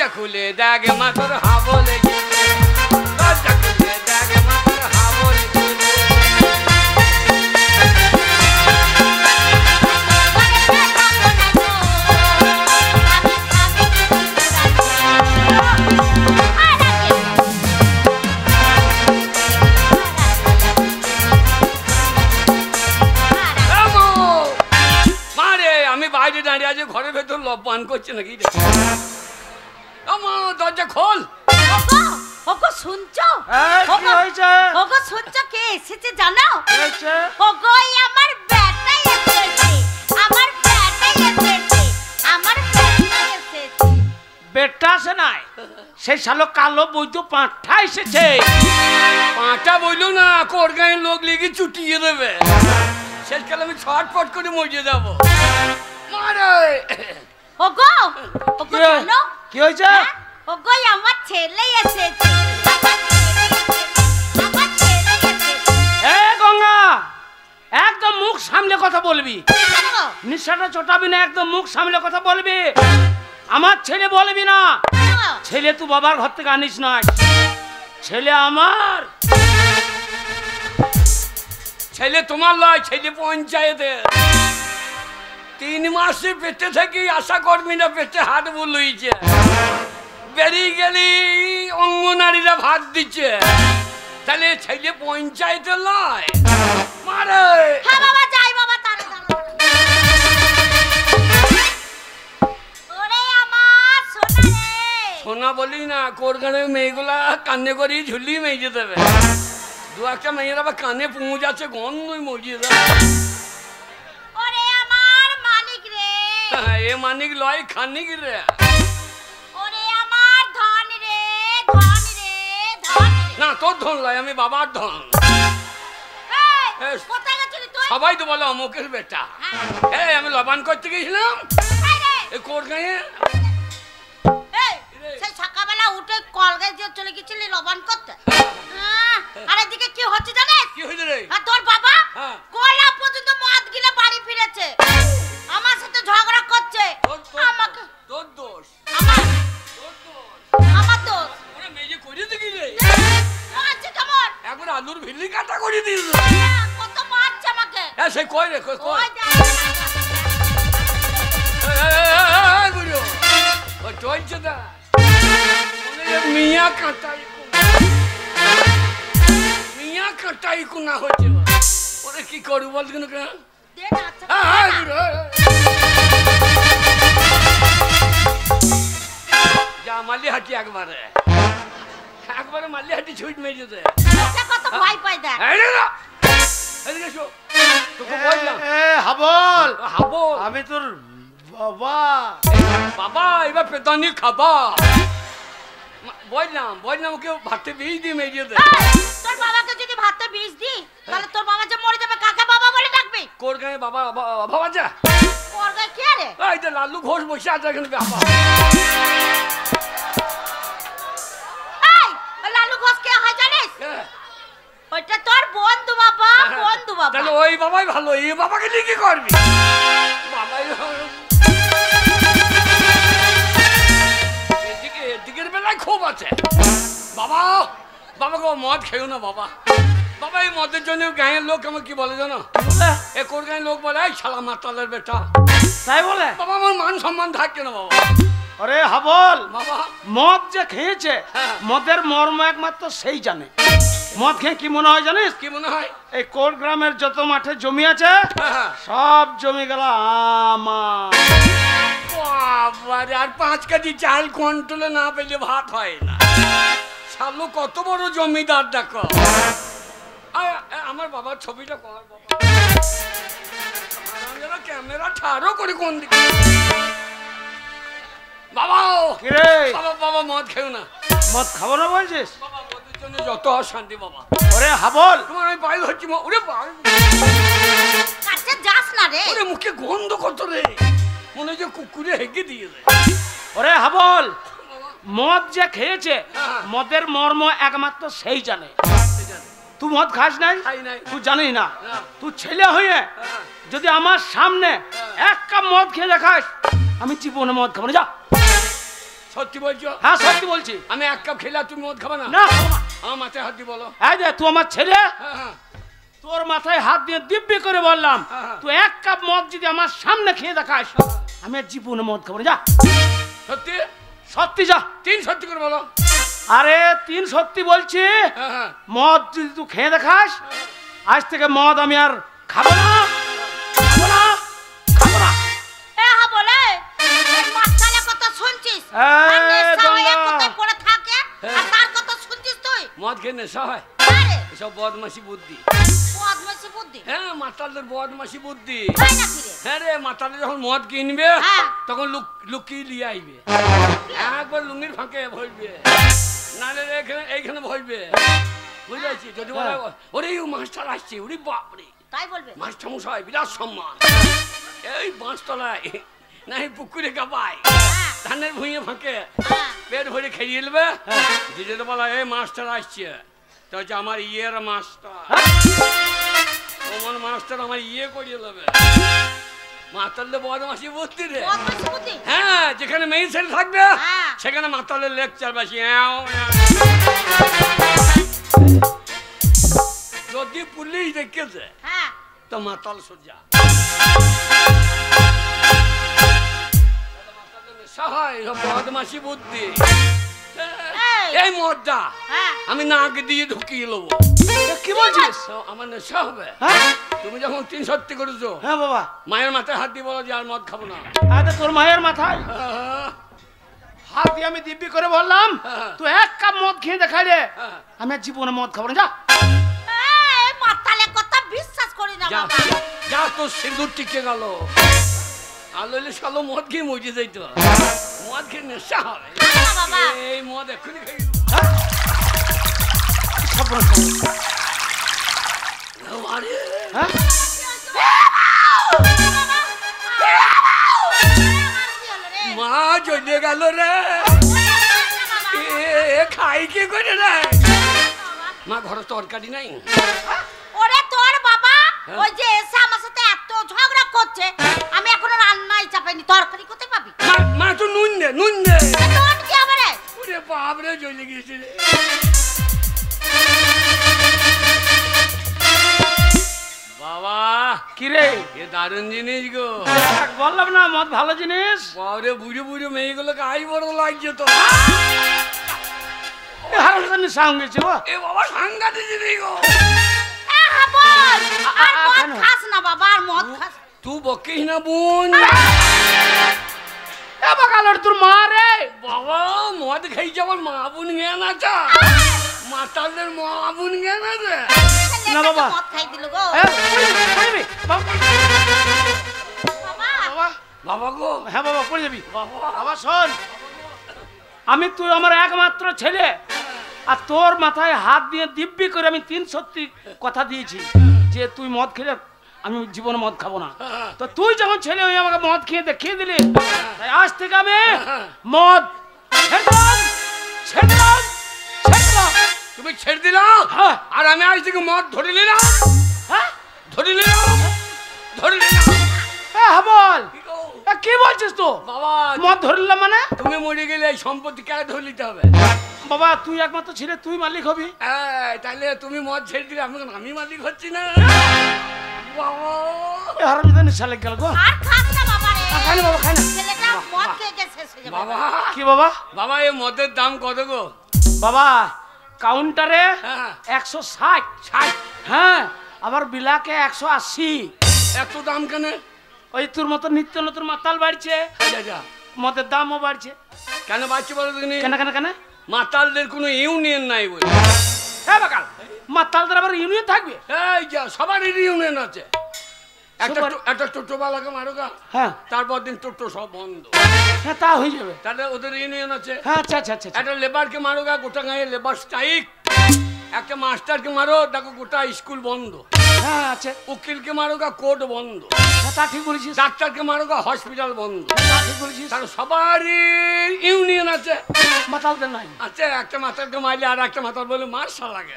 দরজা খুলে দেখ মা তোর হাবলে ঝুলে, দরজা খুলে দেখ মা তোর হাবলে ঝুলে। আমি বাইরে দাঁড়িয়ে আছি, ঘরের ভেতর লবণ করছে নাকি? দরজা খোল। ওগো শুনছো? কি হয়েছে? ওগো শুনছো কে এসেছে জানো? ওগো আমার বেটাই এসেছে, আমার বেটাই এসেছে, আমার বেটাই এসেছে। বেটা আসে নাই, সেই শালো কালো বৈদ্য পাঁঠা এসেছে। পাঁঠা বইলো না, কোরগাঁয়ের লোক লেগে চুটিয়ে দেবে। শেষকালে আমি ছটফট করে মরিয়ে যাবো। মারে ওগো ওগো জানো কি হয়েছে? ওগো আমার ছেলে এসেছে, আমার ছেলে এসেছে। এ গঙ্গা, একদম মুখ সামলে কথা বলবি, নিঃশ্বাসটা চটাবি না, একদম মুখ সামলে কথা বলবি। আমার ছেলে বলবি না, ছেলে তুই বাবার ঘর থেকে আনিস না, ছেলে আমার। ছেলে তোমার লয়, ছেলে পঞ্চায়েতের। 3 মাসে পেটে থেকে আশা কর্মী না পেটে হাত বুলুইছে, বেরিয়ে গেলি অঙ্গনারীরা ভাত দিচ্ছে, তাহলে ছেলে পঞ্চায়েতের লয়। মারে হ্যাঁ বাবা যাই বাবা, তাড়াতাড়ি। ওরে আমার সোনা রে, সোনা বলি না, কোরগানের মেয়েগুলা কান্নে করি ঝুলি মেজে দেবে। 2-1টা মেয়েরা আবার কানে পুঁজ আছে, গন্ধই মজিয়ে দেবে। ওরে আমার মানিক রে, এ মানিক লয় খানিক রে। ওরে আমার ধন রে, ধন রে, ধন রে। না তোর ধন লয়, আমি বাবার ধন। এই কোথায় গেছিলি তুই? সবাই তো বলে অমুকের বেটা। এই আমি লবান করতে গেছিলাম এই কোরগাঁয়ে। সেই সকালবেলা উঠে কলগায় যে চলে গেছিলি লবণ করতে। আর এদিকে কি হচ্ছে জানিস? কি হয়েছে রে? আর তোর বাবা কলা পর্যন্ত মদ গিলে বাড়ি ফিরেছে, আমার সাথে ঝগড়া করছে। আমাকে তোর দোষ, আমার দোষ। ওরে মেয়ে করে দিবি রে, মারছে কেমন? একবার আলুর ভিলি কাটা করে দিল। কত মারছে আমাকে। হ্যাঁ সেই কই রে, কই কই। ওই দেখ। এই বুড়ো ও চলছে না, মিয়া কাটাই মিয়া কাটাই কোনা হচ্ছে। ওরে কি করু বল কেন? দে না আচ্ছা। হ্যাঁ বুড়ো যা মালি হাঁটি একবারে, একবারে মালি হাঁটি ছুট মেরে দে। এটা কত ভয় পাই দেখ। এদিকে এসো, তোকে বললাম। হাবল, হাবল আমি তোর বাবা। বাবা এবার পেতানি খাবা। বললাম ওকে ভাতে বিষ দিয়ে মেরিয়ে দে। তোর বাবাকে যদি ভাতে বিষ দি, তাহলে তোর বাবা যে মরে যাবে কাকে বাবা বলে ডাকবি? কোরগাঁয়ে বাবা বাবা যা। কোরগাঁয়ে কে রে? এই তো লালু ঘোষ বসে আছে এখানে। বাবা এই লালু ঘোষ কে হয় জানিস? ওইটা তোর বন্ধু বাবা, বন্ধু বাবা। তাহলে ওই বাবাই ভালো, এই বাবাকে নিয়ে কি করবি? বাবাই এদিকের বেলায় খুব আছে। বাবা বাবাকে মদ খেও না বাবা। বাবা এই মদের জন্য গাঁয়ের লোক আমার কি বলে জানো? এ কোরগাঁয়ের লোক বলে এই শালা মাতালের বেটা, তাই বলে? বাবা আমার মান সম্মান থাকে না বাবা। আরে হাবল, বাবা মদ যে খেয়েছে, মদের মর্ম একমাত্র সেই জানে। মদ খেয়ে কি মনে হয় জানিস? কি মনে হয়? এই কোট গ্রামের যত মাঠে জমি আছে সব জমি গেল আমার। বাবারে, আর 5 কেজি চাল কন্ট্রোলে না পেলে ভাত হয় না। শালু কত বড় জমিদার দেখো। আমার বাবার ছবিটা কর বাবা, ক্যামেরা ঠাড়ো করে কোন দিকে। বাবা কিরে বাবা বাবা মদ খেও না। মদ খাবো না বলছিস? বাবা মদের জন্য যত অশান্তি বাবা। ওরে হাবল, তোমার আমি পাই হচ্ছি। ওরে কাছে যাস না রে। ওরে মুখে গন্ধ কত রে, মনে হয় যে কুকুরে হেগে দিয়ে রে। ওরে হাবল, মদ যে খেয়েছে মদের মর্ম একমাত্র সেই জানে। তুই মদ খাস নাই, তুই জানিস না। তুই ছেলে হয়ে যদি আমার সামনে 1 কাপ মদ খেয়ে দেখাস, আমি জীবনে মদ খাবো না। যা সত্যি বলছো? হ্যাঁ সত্যি বলছি। আমি এক কাপ খেলে তুমি মদ খাবে না? না খাবো না। আমার মাথায় হাত দিয়ে বলো। এই যে তুই আমার ছেলে, হ্যাঁ তোর মাথায় হাত দিয়ে দিব্যি করে বললাম, তুই এক কাপ মদ যদি আমার সামনে খেয়ে দেখাস, আমি আর জীবনে মদ খাবো না। যা। সত্যি? সত্যি যা। 3 সত্যি করে বলো। আরে 3 সত্যি বলছি। মদ যদি তুই খেয়ে দেখাস, আজ থেকে মদ আমি আর খাবো না, খাবো না, খাবো না। এ হা বলে এই মাতালে কথা শুনছিস? আর নেশা হয়ে কোথায় পড়ে থাকে আর তার কথা শুনছিস তুই? মদ খেয়ে নেশা হয়? আরে এসব বদমাশি বুদ্ধি। বদমাশি বুদ্ধি? হ্যাঁ মাতালদের বদমাশি বুদ্ধি। তাই নাকি রে? হ্যাঁ রে, মাতালে যখন মদ কিনবে তখন লুকিয়ে নিয়ে আইবে, একবার লুঙ্গির ফাঁকে ভরবে, নালে এইখানে ভরবে, বুঝেছি? যদি বলে ওরে মাস্টার আসছে, ওরে বাপরে, তাই বলবে মাস্টার মশাই বিরাট সম্মান, এই বাঁশতলায় নাই পুকুরে গাবায় ধানের ভুঁইয়ে ফাঁকে পেট ভরে খেয়ে নেবে, যদি বলা এই মাস্টার আসছে, তো হচ্ছে আমার ইয়ের মাস্টার, তোমার মাস্টার আমার ইয়ে করিয়ে দেবে। মাতালে বদমাশি বুদ্ধি রে। হ্যাঁ, যেখানে মেয়ে ছেলে থাকবে সেখানে মাতালের লেকচার বেশি। যদি পুলিশ দেখেছে তো মাতাল সোজা। বদমাশি বুদ্ধি। এই মদটা আমি নাক দিয়ে ঢুকিয়ে নেবো। কি বলছিস? আমার নেশা হবে। তুমি যখন 3 সত্যি করেছো, হ্যাঁ বাবা, মায়ের মাথায় হাত দিয়ে বলো যে আর মদ খাবো না। আরে তোর মায়ের মাথায় হাত দিয়ে আমি দিব্যি করে বললাম, তুই এক কাপ মদ খেয়ে দেখাইলে আমি আর জীবনে মদ খাবো না। যা। এই মাতালে কথা বিশ্বাস করি না বাবা। যা, তোর সিঁদুর টিকে গেল। আলোলে শালো মদ খেয়ে মজে যাইতো, মদ খেয়ে নেশা হবে। এই মদ এক্ষুনি খাই। মা চলে গেল রে, খাই কি করে রে? মা ঘরে তরকারি নাই? ওরে তোর বাবা ওই যে এসে আমার সাথে এত ঝগড়া করছে, আমি এখনো রান্নাই চাপাইনি, তরকারি কোথায় পাবি? মা তো নুন দে, নুন দে। নুন কি হবে রে? ওরে বাপ রে, চলে গেছে রে। বাবা কি রে? এ দারুণ জিনিস গো। বললাম না মদ ভালো জিনিস। বাবারে, বুড়ো বুড়ো মেয়েগুলোকে আই বড় লাগছে তো। সাংগেছে গো। এ বাবা সাংঘাতিক জিনিস গো। আর মদ খাস না বাবা, আর মদ খাস। তুই বকিস না বোন। এ বাগালোর তোর মা রে। বাবা মদ খাই যাবার মা বোন জ্ঞান আছে? মাতালদের মা বোন জ্ঞান আছে? না বাবা, মদ খাই দিল গো। বাবা গো। হ্যাঁ বাবা, পড়ে যাবি। বাবা বাবা শোন, আমি তুই আমার একমাত্র ছেলে, আর তোর মাথায় হাত দিয়ে দিব্যি করে আমি 3 সত্যি কথা দিয়েছি যে তুই মদ খেলে আমি জীবনে মদ খাবো না। তো তুই যখন ছেলে হয়ে আমাকে মদ খেয়ে দেখিয়ে দিলি, তাই আজ থেকে আমি মদ ছেড়ে দিলাম। তুমি ছেড়ে দিলাম? আর আমি আজ থেকে মদ ধরে নিলাম। ধরে নিলাম, ধরে নিলাম। হ্যাঁ বল, কি বলছিস তো? বাবা মদ ধরলাম মানে? তুমি মরে গেলে এই সম্পত্তি কারে ধরে নিতে হবে? বাবা তুই একমাত্র ছেলে, তুই মালিক হবি। তাহলে তুমি মদ ছেড়ে দিলে আমি মালিক হচ্ছি না? বাবা হারামজাদা নেশা লেগে গেল গো। আর খাস না বাবা রে। খাই না বাবা, খাই না। ছেলেটা মদ খেয়ে শেষ হয়ে যাবে। বাবা কি বাবা? বাবা এই মদের দাম কত গো? বাবা কাউন্টারে 160। হ্যাঁ, আবার বিলাকে 180। এত দাম কেন? ওই তোর মতো নিত্য নতুন মাতাল বাড়ছে, মদের দামও বাড়ছে। কেন বাড়ছে বলো তুমি? কেন কেন কেন? মাতালদের কোনো ইউনিয়ন নাই বলে। হ্যাঁ বাকাল, মাতালদের আবার ইউনিয়ন থাকবে? এই যা, সবারই ইউনিয়ন আছে। একটা টোটোওয়ালাকে মারো গা, হ্যাঁ, তারপর দিন টোটো সব বন্ধ। হ্যাঁ তা হয়ে যাবে, তাহলে ওদের ইউনিয়ন আছে। হ্যাঁ আচ্ছা আচ্ছা আচ্ছা। একটা লেবারকে মারো গা, গোটা গায়ে লেবার স্ট্রাইক। একটা মাস্টারকে মারো, দেখো গোটা স্কুল বন্ধ। হ্যাঁ আচ্ছা। উকিলকে মারো গা, কোর্ট বন্ধ। তা ঠিক বলেছিস। ডাক্তারকে মারো গা, হসপিটাল বন্ধ। ঠিক বলেছিস। কারণ সবারই ইউনিয়ন আছে, মাতালদের নাই। আচ্ছা, একটা মাতালকে মারলে আর একটা মাতাল বলে মার্শাল লাগে।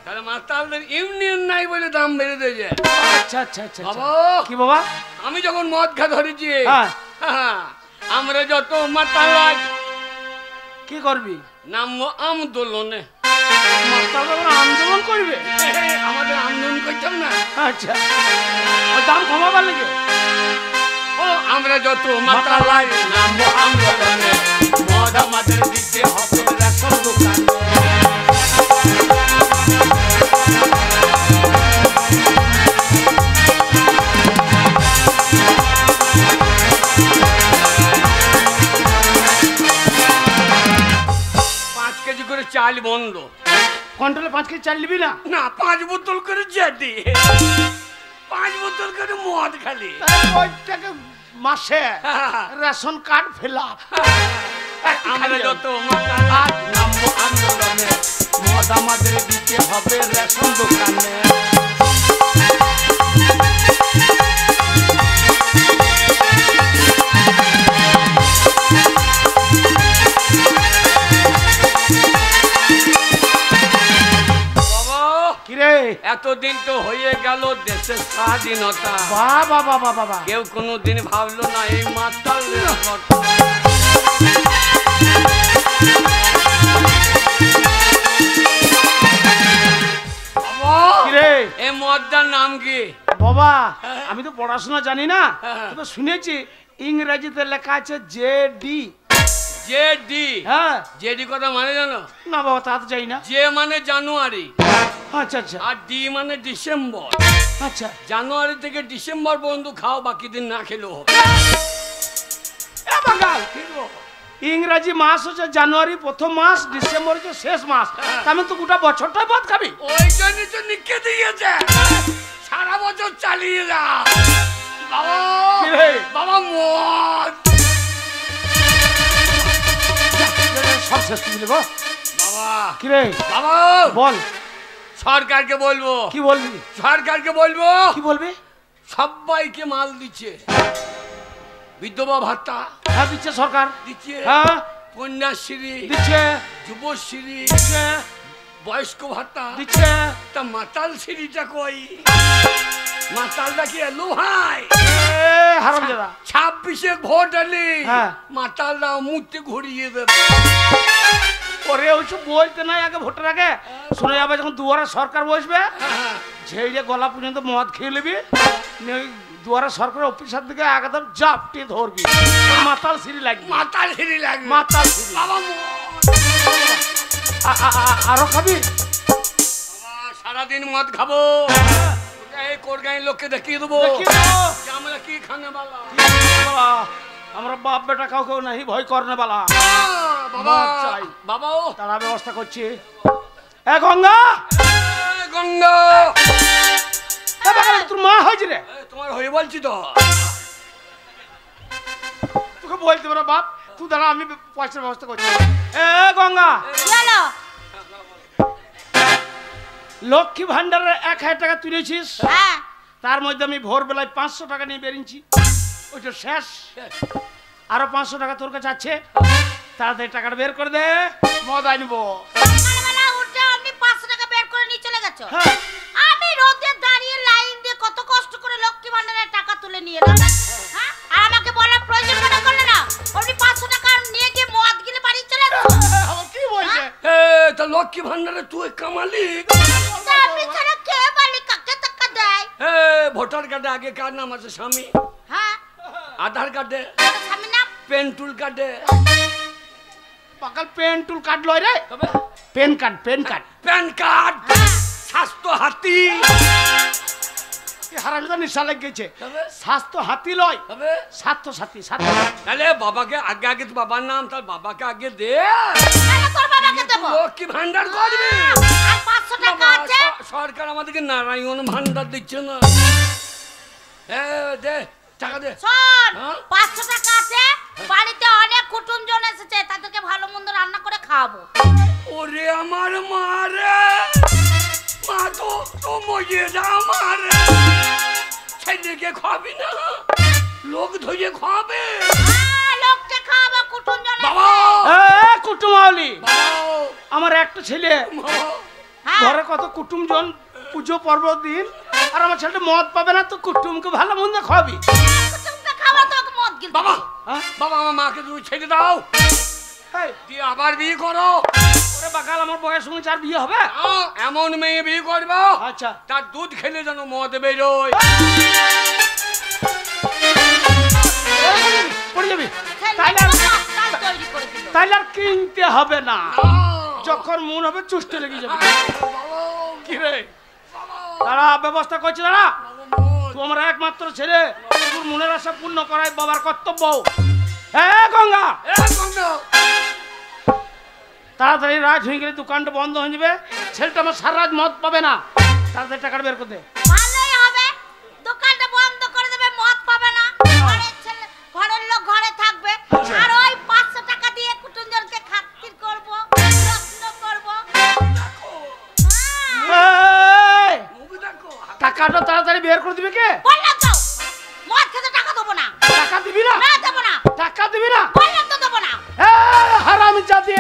তাহলে মাতালদের ইউনিয়ন নাই বলে দাম বেড়ে দিয়েছে। আচ্ছা আচ্ছা আচ্ছা। বাবা কি বাবা? আমি যখন মদ খা ধরেছি, হ্যাঁ, আমরা যত মাতাল কি করবি? নামবো আন্দোলনে। আন্দোলন করবে? আমাদের আন্দোলন করতাম না। আচ্ছা, দাম কমাবার লেগে ও আমরা যত মাতাল নামবো আন্দোলনে, মদ আমাদের দিতে হবে রেশন দোকানে। 5 কেজি করে চাল বন্ধ। কন্ট্রোলে 5 কেজি চাল নিবি না? না, 5 বোতল করে জেডি, 5 বোতল করে মদ খালি। ওইটাকে মাসে রেশন কার্ড ফিল আপ। আমরা যত মাতাল নামবো আন্দোলনে, মদ আমাদের দিতে হবে রেশন দোকানে। এতদিন তো হয়ে গেল দেশের স্বাধীনতা, বাবা বাবা বাবা, কেউ কোনোদিন ভাবলো না এই মাতাল এই মদটার নাম কি? বাবা আমি তো পড়াশোনা জানি না, তবে শুনেছি ইংরেজিতে লেখা আছে জেডি। জেডি? হ্যাঁ। জেডি কথা মানে জানো? না বাবা, তা তো জানি না। জে মানে জানুয়ারি, আচ্ছা আচ্ছা, আর ডি মানে ডিসেম্বর। আচ্ছা, জানুয়ারি থেকে ডিসেম্বর পর্যন্ত খাও, বাকি দিন না খেলেও হবে। ইংরেজি মাস হচ্ছে জানুয়ারি প্রথম মাস, ডিসেম্বর হচ্ছে শেষ মাস, তাহলে তো গোটা বছরটাই ভাত খাবি। ওই জন্যই তো লিখে দিয়েছে সারা বছর চালিয়ে যা। বাবা বাবা মদ সব শেষ করে দেবো। বাবা কি রে বাবা বল। সরকারকে বলবো। কি বলবি? সরকারকে বলবো। কি বলবি? সবাইকে মাল দিচ্ছে, বিধবা ভাতা হ্যাঁ দিচ্ছে সরকার, দিচ্ছে, হ্যাঁ কন্যাশ্রী দিচ্ছে, যুবশ্রী দিচ্ছে, বয়স্ক ভাতা দিচ্ছে। তা মাতাল শ্রীটা কই? মাতালটা কি এলো ভাই? হারামজাদা 26-এ ভোট আলি, হ্যাঁ। মাতালরা মূর্তি ঘুরিয়ে দেবে। ওরে ওইসব বলতে নাই, আগে ভোটের আগে শুনে যাবে যখন দুয়ারে সরকার বসবে, ঝেড়ে গলা পর্যন্ত মদ খেয়ে নিবি, দুয়ারে সরকার অফিসার দিকে একদম জাপটি ধরবি, মাতাল সিঁড়ি লাগবে। মাতাল সিঁড়ি লাগবে, মাতাল সিঁড়ি। বাবা আরো খাবি? সারাদিন মদ খাবো, এই কোরগাঁয়ের লোককে দেখিয়ে দেবো আমরা কি খানে বালা। আমরা বাপ বেটা কাউকে নাহি ভয় করনে বালা। বাবা চাই বাবা, তারা ব্যবস্থা করছি। এ গঙ্গা, গঙ্গা তোর মা হয়েছে রে? তোমার হয়ে বলছি তো, তোকে বলতে পারো বাপ, তুই দাঁড়া আমি পয়সার ব্যবস্থা করছি। এ গঙ্গা, লক্ষ্মী ভান্ডারের 1000 টাকা তুলেছিস, তার মধ্যে আমি ভোরবেলায় 500 টাকা নিয়ে বেরিয়েছি, ওইটা শেষ। আরো 500 টাকা তোর কাছে আছে, তাড়াতাড়ি টাকাটা বের করে দে, মদ আনবো। আপনি 500 টাকা বের করে নিয়ে চলে গেছো? হ্যাঁ। আমি রোদে দাঁড়িয়ে লাইন দিয়ে কত কষ্ট করে লক্ষ্মী ভান্ডারের টাকা তুলে নিয়ে এলাম, হ্যাঁ? আর আমাকে বলার প্রয়োজন মনে করলে না? আপনি 500 টাকা নিয়ে গিয়ে মদ কিনে বাড়ি চলে গেছো। কি বলছে? তা লক্ষ্মী ভান্ডারে তুই কামালি, আপনি ছাড়া কে মালিক, কাকে টাকা দেয়? ভোটার কার্ডে আগে কার নাম আছে? স্বামী। হ্যাঁ, আধার কার্ডে স্বামীর নাম? পেন্টুল কার্ডে পাকাল পেন টুল কার্ড লয় রে, pen card, pen card, pan card, স্বাস্থ্য হাতি। হারামিটা নিশা লেগেছে, স্বাস্থ্য হাতি লয়, স্বাস্থ্য সাথী, স্বাস্থ্য। তাহলে বাবাকে আগে আগে তো বাবার নাম, তার বাবাকে আগে দে, তোর বাবাকে দেবো। লক্ষ্মী ভান্ডার করবি। আর 500 টাকা আছে? সরকার আমাদেরকে নারায়ণ ভান্ডার দিচ্ছে না, দে টাকা দে। শোন, 500 টাকা আছে, বাড়িতে অনেক কুটুমজন এসেছে, তাদেরকে ভালো মন্দ রান্না করে খাওয়াবো। ওরে আমার মা রে, মা তো মরে যা আমার, ছেলেকে খাবি না, লোক ধুয়ে খাবে। লোককে খাওয়াবো, কুটুমজন বাবা কুটুমাওলি, বাবা আমার একটা ছেলে, ঘরে কত কুটুমজন, পুজো পর্ব দিন, আর আমার ছেলেটা মদ পাবে না, তো কুটুমকে ভালো মন্দ খাওয়াবি। কুটুমকে খাওয়া তো মদ কিন্তু বাবা হ্যাঁ? বাবা আমার মাকে তুমি ছেড়ে দাও, এই, দিয়ে আবার বিয়ে করো। ওরে বাকাল, আমার বয়স শুনেছি আর বিয়ে হবে? এমন মেয়ে বিয়ে করবো আচ্ছা, তার দুধ খেলে যেন মদ বেরোয়। পড়ে যাবি। ছেলে তাইলে আর- কাজ তৈরি করে দিল। তাইলে আর কিনতে হবে না, যখন মন হবে চুষতে লেগে যাবে। কি রে, দাঁড়া, ব্যবস্থা করছি, দাঁড়া। তুই আমার একমাত্র ছেলে, তোর মনের আশা পূর্ণ করাই বাবার কর্তব্য। হ্যাঁ গঙ্গা, তাড়াতাড়ি রাত হয়ে গেলে দোকানটা বন্ধ হয়ে যাবে, ছেলেটা আমার সারা রাত মদ পাবে না। তাড়াতাড়ি টাকাটা বের করে দে। ভালোই হবে, দোকানটা বন্ধ করে দেবে, মদ পাবে না, ঘরের ছেলে ঘরের লোক ঘরে থাকবে, আর ওই 500 টাকা দিয়ে কুটুমজনকে খাতির করব, যত্ন করব। এই, টাকাটা তাড়াতাড়ি বের করে দিবে কে? বললাম তো মদ খেতে টাকা দেবো না। টাকা দিবি না? না দেবো না, টাকা দিবি না? বললাম তো দেবো না। হারামজাদী,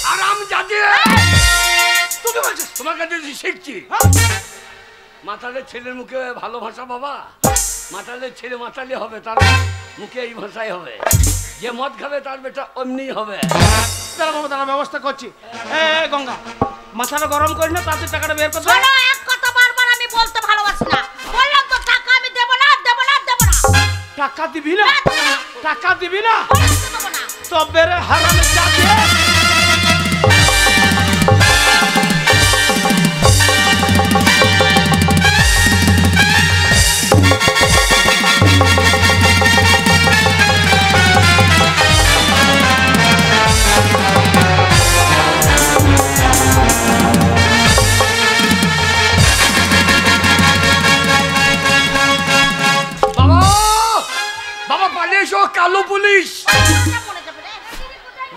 হারামজাদী, তুমি বলছিস তোমার কাছে শিখছি। মাতালের ছেলের মুখে ভালো ভাষা বাবা, মাতালের ছেলে মাতালি হবে, তার মুখে এই ভাষাই হবে। যে মদ খাবে তার বেটা অমনি হবে। দাঁড়া বাবা, দাঁড়া, ব্যবস্থা করছি। এই গঙ্গা, মাথাটা গরম করি না, তাড়াতাড়ি টাকাটা বের করে দে। শোনো, এক কথা বারবার আমি বলতে ভালোবাসি না, বললাম তো টাকা আমি দেবো না, দেবো না, দেবো না। টাকা দিবি না? টাকা দিবি না? বললাম তো দেবো না। তবে রে হারামজাদী, বাবা বাবা পালিয়ে এসো, কালো পুলিশ। টাকা মরে যাবে রে।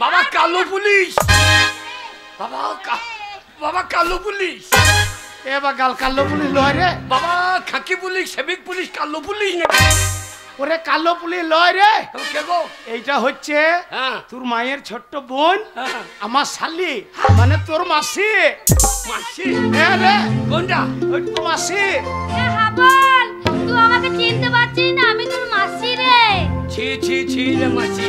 বাবা কালো পুলিশ, বাবা বাবা কালো পুলিশ, এবার গাল কালো পুলিশ লয় রে। বাবা খাকি পুলিশ, সেবিক পুলিশ, কালো পুলিশ নাকি? ওরে কালো পুলিশ লয় রে, তবে কে গো? এইটা হচ্ছে হ্যাঁ তোর মায়ের ছোট্ট বোন, হ্যাঁ। আমার শালি, মানে তোর মাসি। মাসি? হ্যাঁ রে, কোনটা? ওই তো মাসি। এ হাবল, তুই আমাকে চিনতে পারছিস না, আমি তোর মাসি রে। ছি ছি ছি রে মাসি।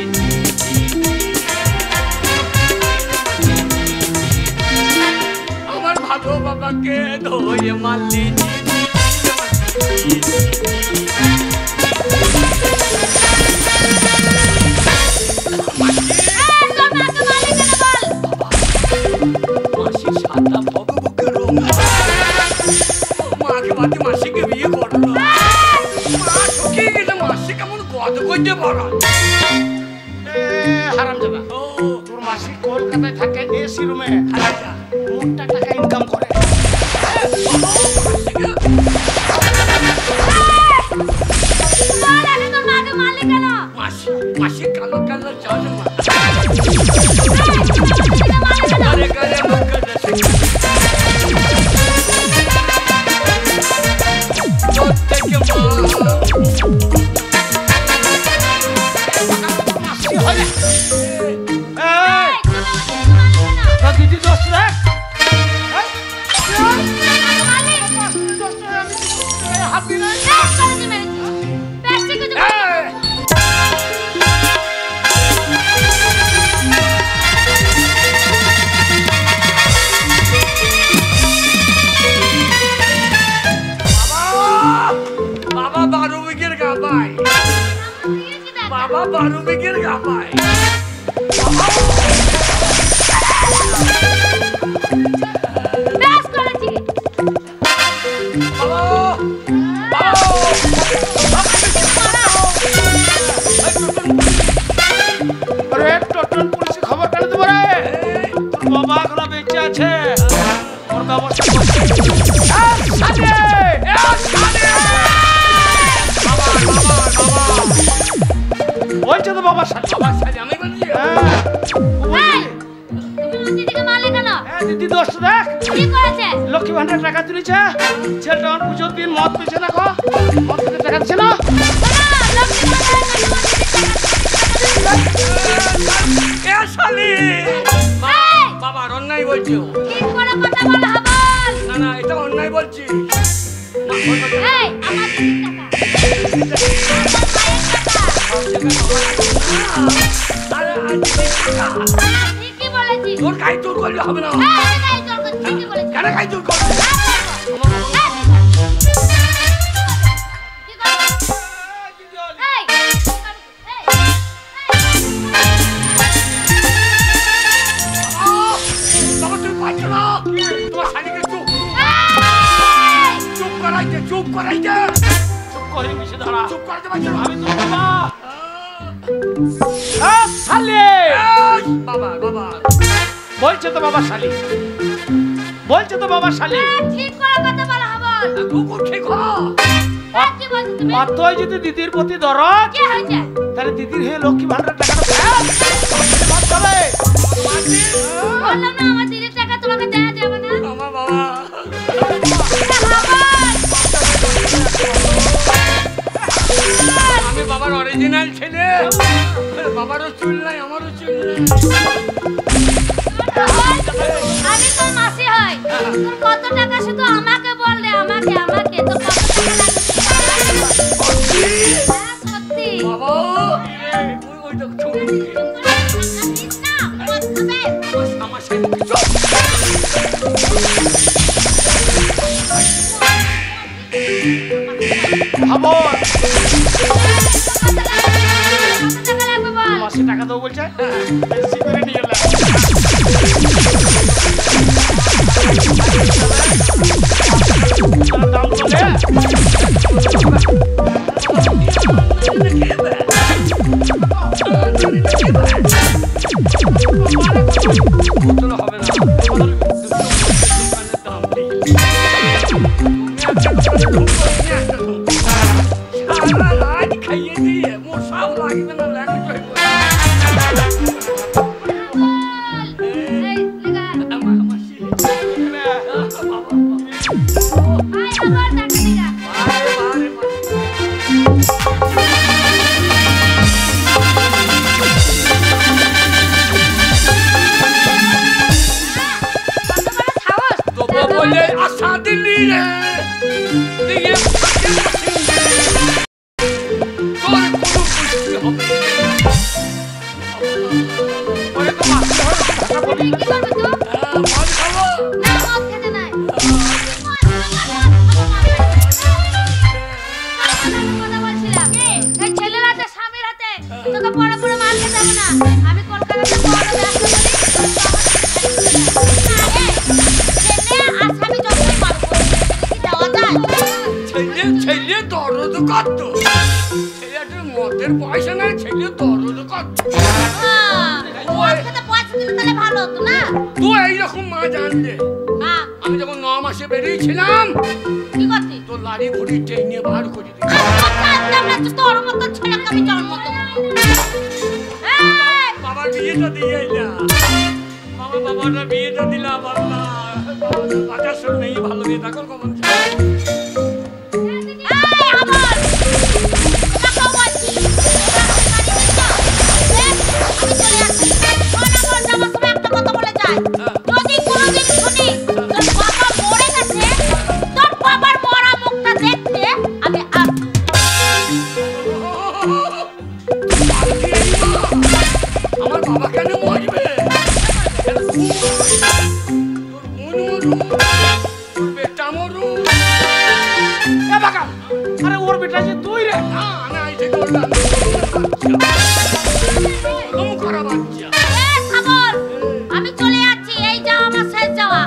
আমার ভালো বাবাকে ধরে মারলি। তোর মাকে মারলি কেন বল? মাসি সাদা ভগবুকের রং, মাকে বাদে মাসিকে বিয়ে করলো। মা শুকিয়ে গেলে মাসি কেমন গদ করতে পারা। হারামজাদা, ও তোর মাসি কলকাতায় থাকে এসি রুমে, আচ্ছা, মোটা টাকা ইনকাম করে। বল, আমি তোর মাকে মারলি কেন? মাসি মাসি কালো কালো চলে মা। মারলি কেন? করে করে মুখ দেশে প্রত্যেকে মা। মাসি হয় না। এই, এই, তুই আমাকে মারলি কেন? তা দিদি দোষ দেখ। এই, আমাকে মারলি? দোষ দেখ, আমি হাত দিই নাই। বেশ করেছি মেরেছি। বেশ ঠিক আছে, এই, বাবা 12 বিঘের গাবাই, দিয়েছি দেখ। বাবা 12 বিঘের গাবাই। বেশ করেছি। বাবা বাবা আরে টোটন পুলিশ খবর কেন দেবো রে? তোর বাবা এখনো বেঁচে আছে, ওর ব্যবস্থা করছি। বলছে তো বাবার সাথে। বাবার সাথে আমি বলছি এই, তুমি দিদিকে মারলে কেন? দিদি দোষ দেখ, কি করেছে? লক্ষ্মী ভান্ডার টাকা তুলেছে, ছেলেটা আমার পুজোর দিন মদ পেয়েছে না, মদ পেতে টাকা দিচ্ছে না। এ শালি বাবার অন্যায় বলছো। ঠিক করে কথা বল হাবল। না না এটা অন্যায় বলছি। এই, আমার দিদির টাকা। আমার মায়ের টাকা। আরে ঠিকই বলেছিস। তোর গায়ে চোর করলে হবে না। হ্যাঁ, আমি গায়ে জোর করছি, ঠিকই বলেছিস। কেন গায়ে চোর করবি? বাবা তুই পারছো না, তোমার শাড়িকে চুপ করাইতে চুপ করাইতে চুপ করে মিশে দাঁড়া। চুপ করাতে পারছো না। আমি তো বাবা শালি বাবা বাবা বলছে তো বাবা শালি, বলছে তো বাবা শালি। ঠিক করে কথা বলা হবে। কুকুর ঠিক হ। কি বলছো তুমি? অতই যদি দিদির প্রতি দরদ, কি হয়েছে? তাহলে দিদির হে লক্ষ্মী ভান্ডারের টাকাটা বাদ যাবে। বললাম না আমার দিদির টাকা তোমাকে দেয়া যাবে না। আমার বাবা আমি বাবার অরিজিনাল ছেলে, বাবারও চুল নাই আমারও চুল নাই। আমি তোর মাসি হই। তোর কত টাকা শুধু আমাকে বল রে, আমাকে আমাকে তোর কত টাকা লাগবে? হ্যাঁ, সত্যি। বাবা ওই তো ছবি না, মদ খাবে। আমার সামনে চুপ। ভাবো কত টাকা লাগবে বল? মাসে টাকা দেবো বলছে, বেশি করে নিয়ে এলাম। দাম বোতল হবে না। সারা রাত খাইয়ে দিয়ে মশাও লাগবে না, লাগবে এই, লেগা। আমার ছেলে। বাবা আয় আমার টাকা দিগা। বারে বারে কত বড় সাহস? তোকে বলে আশা দিলি রে দিয়ে তোর কোনো পুষ্টি হবে না। ওরে তো মাসে হয় কথা বলি। কি করবে তো? মদ খাবো। না, মদ খেতে নাই। কথা বলছিলাম। এই ছেলের হাতে, স্বামীর হাতে তোকে বড় বড় মার খেতে হবে না। আমি কলকাতাতে বড় ব্যবসা করি। ছেলে আর স্বামী যতই মারবো, কি দেওয়া যায়? ছেলে ছেলে দরদ করত, ছেলেটার মদের পয়সা নাই, ছেলে দরদ করত। মদ খেতে পয়সা দিলে তাহলে ভালো হতো না? তুই এইরকম মা জানলে হ্যাঁ, আমি যখন 9 মাসে বেরিয়েছিলাম কি করতি? তোর লাড়ি ভরি টেনে বার করে দিই। তোর মতো ছেলেকে আমি জন্ম দেবো। এই, বাবার বিয়েটা দিয়ে এলা, বাবাটা বিয়েটা দিলাম। বাবা বাজার সব নেই, ভালো বিয়ে থাকো কমন। এই আমল, তোমাকেও বলছি। আমি চলে আসছি। অনাগর যাবার সময় একটা কথা বলে যাই। যদি কোনোদিন শুনি তোর বাবা মরে গেছে, তোর বাবার মরা মুখটা দেখতে আমি আসবো। আমার বাবা কেন মরবে? তোর বোন মরুক, তোর বেটা মরুক। এ বাগান, আরে ওর বেটা যে তুই রে। না, আমি আইতে করলাম কলম করা বাচ্চা। এই ছাগল, আমি চলে যাচ্ছি। এই যাওয়া আমার শেষ যাওয়া।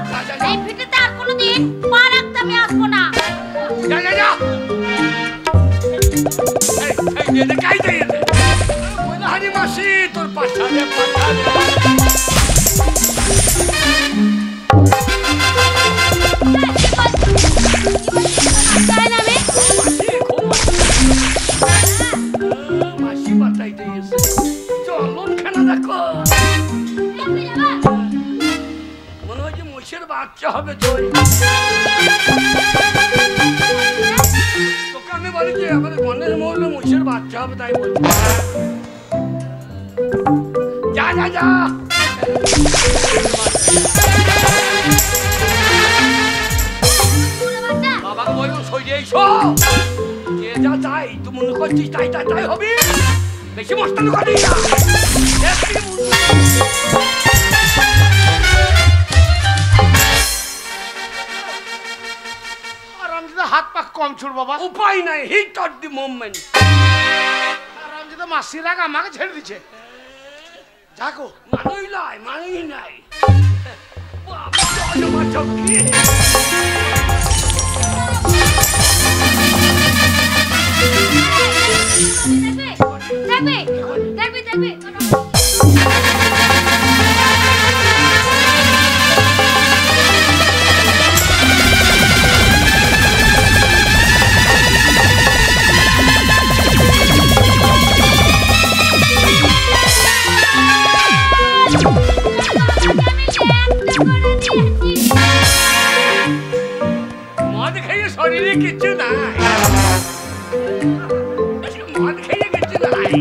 এই ভিটেতে আর কোনোদিন পা রাখতে আমি আসবো না। যা যা যা। এই দে দে কাই দে দে। বলে হারি মাসি তোর পাছালে পাছালে। মাসি খুব মাসি বাতাই দিয়েছে। চলন খানা দেখো, মনে হয় যে মোষের বাচ্চা হবে। তুই তোকে আমি বলি যে আমাদের মনের মহলে মোষের বাচ্চা হবে, তাই বলছি। যা যা যা। বাবাকে বলবো সইরে এসো, যে যা চাই তুই মনে করছিস তাই তাই তাই হবি। বেশি মস্তানি করি না। আরামজাদা হাত পা কম ছুড় বাবা, উপায় নাই, হিট অফ দি মোমেন্ট। আরামজাদা মাসির আগে আমাকে ছেড়ে দিচ্ছে। যাকো মানুই নাই বাবা, জমা চকি দেখবি মদ খেয়ে শরীরে কিচ্ছু নাই, মদ খেয়ে কিচ্ছু নাই।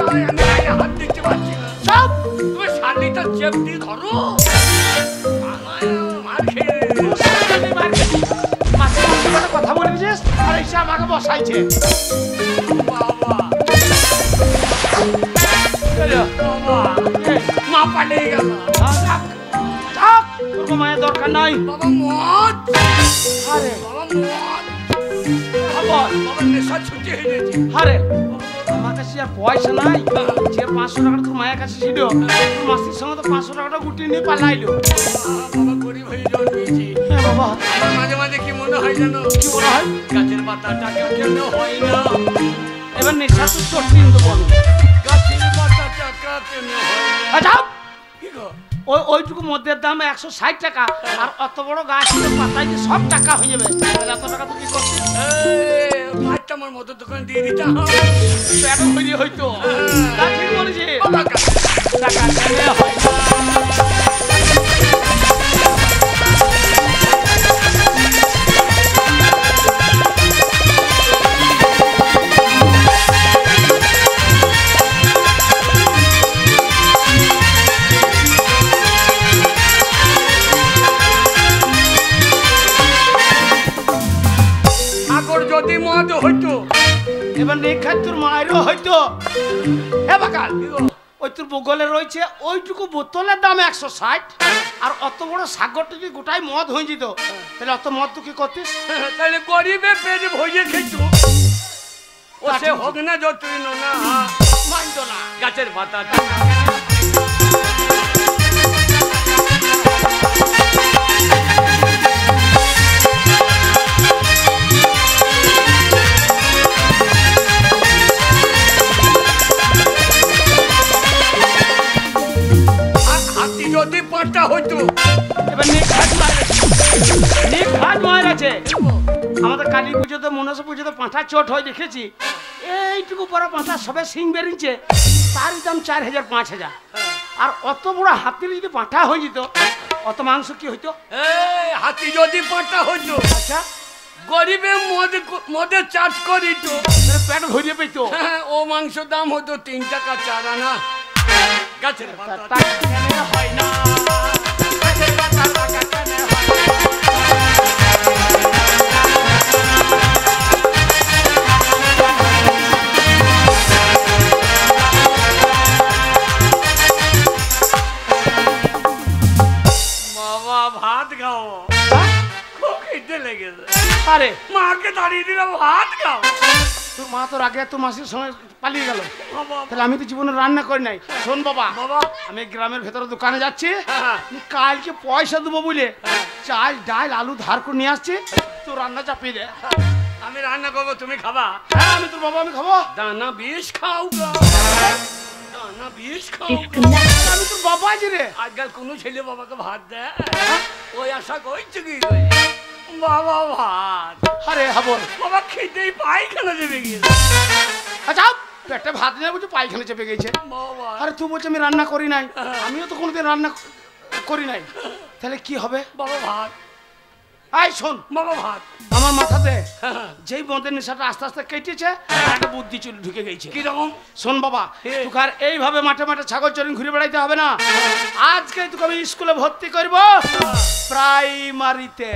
আমি হাত দিতে পারছি না। সব তুমি শালিটা চেপ দিয়ে ধরো। মার খেয়ে কথা বলছিস আর এসে আমাকে বসাইছে। বাবা মা পালিয়ে গেল। তোর মায়ের দরকার নাই বাবা মদ, আরে বাবা মদ, খবর বাবা নেশা ছুটি হয়ে গেছে। আরে আমার কাছে আর পয়সা নাই, যে 500 টাকা তোর মায়ের কাছে ছিল, তোর মাসির সঙ্গে তো 500 টাকাটা গুটিয়ে নিয়ে পালাইলো। বাবা গরিব হয়ে জন্মেছি। হ্যাঁ বাবা, আমার মাঝে মাঝে কি মনে হয় জানো? কি মনে হয়? গাছের পাতা টাকা কেন হয় না? এবার নেশা তো চটকি তো বলো, গাছের পাতা টাকা কেন হয় না? আচ্ছা কি গো? ওইটুকু মধ্যের দাম 160 টাকা, আর অত বড় গাছ পাতায় যে সব টাকা হয়ে যাবে, তাহলে এত টাকা তো কি করছিস? পাঁচটা আমার মতো দোকান দিয়ে দিতাম, পেট ভরিয়ে হইতো। তা ঠিক বলেছি, বাবা টাকা কেন হয় না? যদি মদ হইতো, এবার নেখাত তোর মায়েরও হইতো। হে বাকাল, ওই তোর বগলে রয়েছে ওইটুকু বোতলের দাম 160, আর অত বড় সাগরটা যদি গোটাই মদ হয়ে যেত, তাহলে অত মদ তুই কি করতিস? তাহলে গরিবে পেট ভরিয়ে খেত। ও সে হোক না যতই না মানত না গাছের পাতা টাকা। যদি পাঁচটা হইতো, এবার মায়ের আছে। আমাদের কালী পুজোতে মনসা পুজোতে পাঁঠা চট হয় দেখেছি, এইটুকু বড় পাঁঠা সবে সিং বেরিয়েছে, তার দাম 4000 5000। আর অত বড় হাতির যদি পাঁঠা হয়ে যেত, অত মাংস কি হইতো? হাতি যদি পাঁচটা হইতো, আচ্ছা গরিবে মদের চাষ করিত, পেট ভরিয়ে পেত। ও মাংস দাম হতো 3 টাকা 4 আনা। গাছের পাতা টাকা কেন হয় না? গাছের পাতা টাকা কেন হয় না? বাবা ভাত খাও, খুব খিদে লেগেছে। আরে মাকে দাঁড়িয়ে দিলাম, ভাত খাও। তোর মা তোর আগে তোর মাসির সময় পালিয়ে গেল, বাবা তাহলে আমি তো জীবনে রান্না করি নাই। শোন বাবা, বাবা আমি গ্রামের ভেতরে দোকানে যাচ্ছি, হ্যাঁ। কালকে পয়সা দেবো বলে চাল ডাল আলু ধার করে নিয়ে আসছি, তোর রান্না চাপিয়ে দে। আমি রান্না করবো, তুমি খাবা? হ্যাঁ আমি তোর বাবা, আমি খাবো। দানা বিষ খাও গা, দানা বিষ খাও। আমি তোর বাবা আছি রে। আজকাল কোনো ছেলে বাবাকে ভাত দেয়? ওই আশা করছে কি বাবা ভাত? আরে হাবল বাবা খেতেই পায়খানা দেবে গিয়ে। আচ্ছা পেটে ভাত নিয়ে বলছো পায়খানা চেপে গেছে। বাবা আরে তুই বলছো আমি রান্না করি নাই, আমিও তো কোনোদিন রান্না করি নাই, তাহলে কি হবে? বাবা ভাত, আয় শোন বাবা ভাত। আমার মাথাতে যেই মদের নেশাটা আস্তে আস্তে কেটেছে, একটা বুদ্ধি চলে ঢুকে গেছে। কিরকম? শোন বাবা, তোকে আর এইভাবে মাঠে মাঠে ছাগল চড়িং ঘুরে বেড়াইতে হবে না। আজকে তোকে আমি স্কুলে ভর্তি করব, প্রাইমারিতে।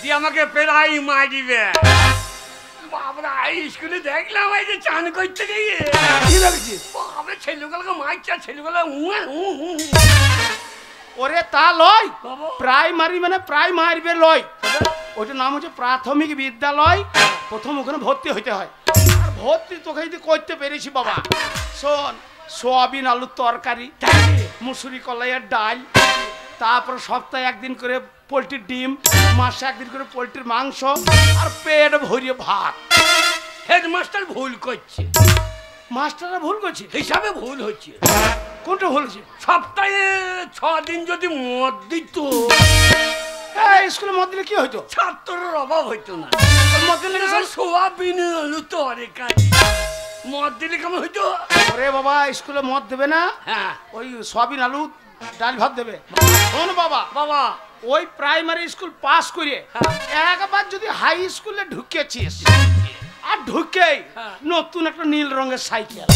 দিয়ে আমাকে পেরাই মারিবে। বাবরা স্কুলে দেখলাম এই যে চান করতে গিয়ে কি দেখছিস? বাবা ছেলেগুলোকে মারছে ছেলেগুলো ওরে তা লয়, বাবা। প্রাইমারি মানে প্রাইমারি লয়, ওইটার নাম হচ্ছে প্রাথমিক বিদ্যালয়। প্রথম ওখানে ভর্তি হইতে হয়। আর ভর্তি তোকে যদি করতে পেরেছি বাবা, শোন, সোয়াবিন আলুর তরকারি, মুসুরি কলাইয়ের ডাল, তারপর সপ্তাহে একদিন করে পোলট্রির ডিম, মাসে একদিন করে পোলট্রির মাংস, আর পেট ভরিয়ে ভাত। হেডমাস্টার ভুল করছে, মাস্টাররা ভুল করছে, হিসাবে ভুল হচ্ছে। কোনটা ভুল হচ্ছে? সপ্তাহে 6 দিন যদি মদ দিত স্কুলে মদ দিলে কি হইতো? ছাত্রের অভাব হইতো না। মদ দিলে সোয়াবিন আলু তরকারি মদ দিলে কেমন হইতো? ওরে বাবা, স্কুলে মদ দেবে না, হ্যাঁ ওই সয়াবিন আলু ডাল ভাত দেবে। শোন বাবা, বাবা ওই প্রাইমারি স্কুল পাস করে হ্যাঁ। একবার যদি হাই স্কুলে ঢুকেছিস, আর ঢুকেই হ্যাঁ। নতুন একটা নীল রঙের সাইকেল,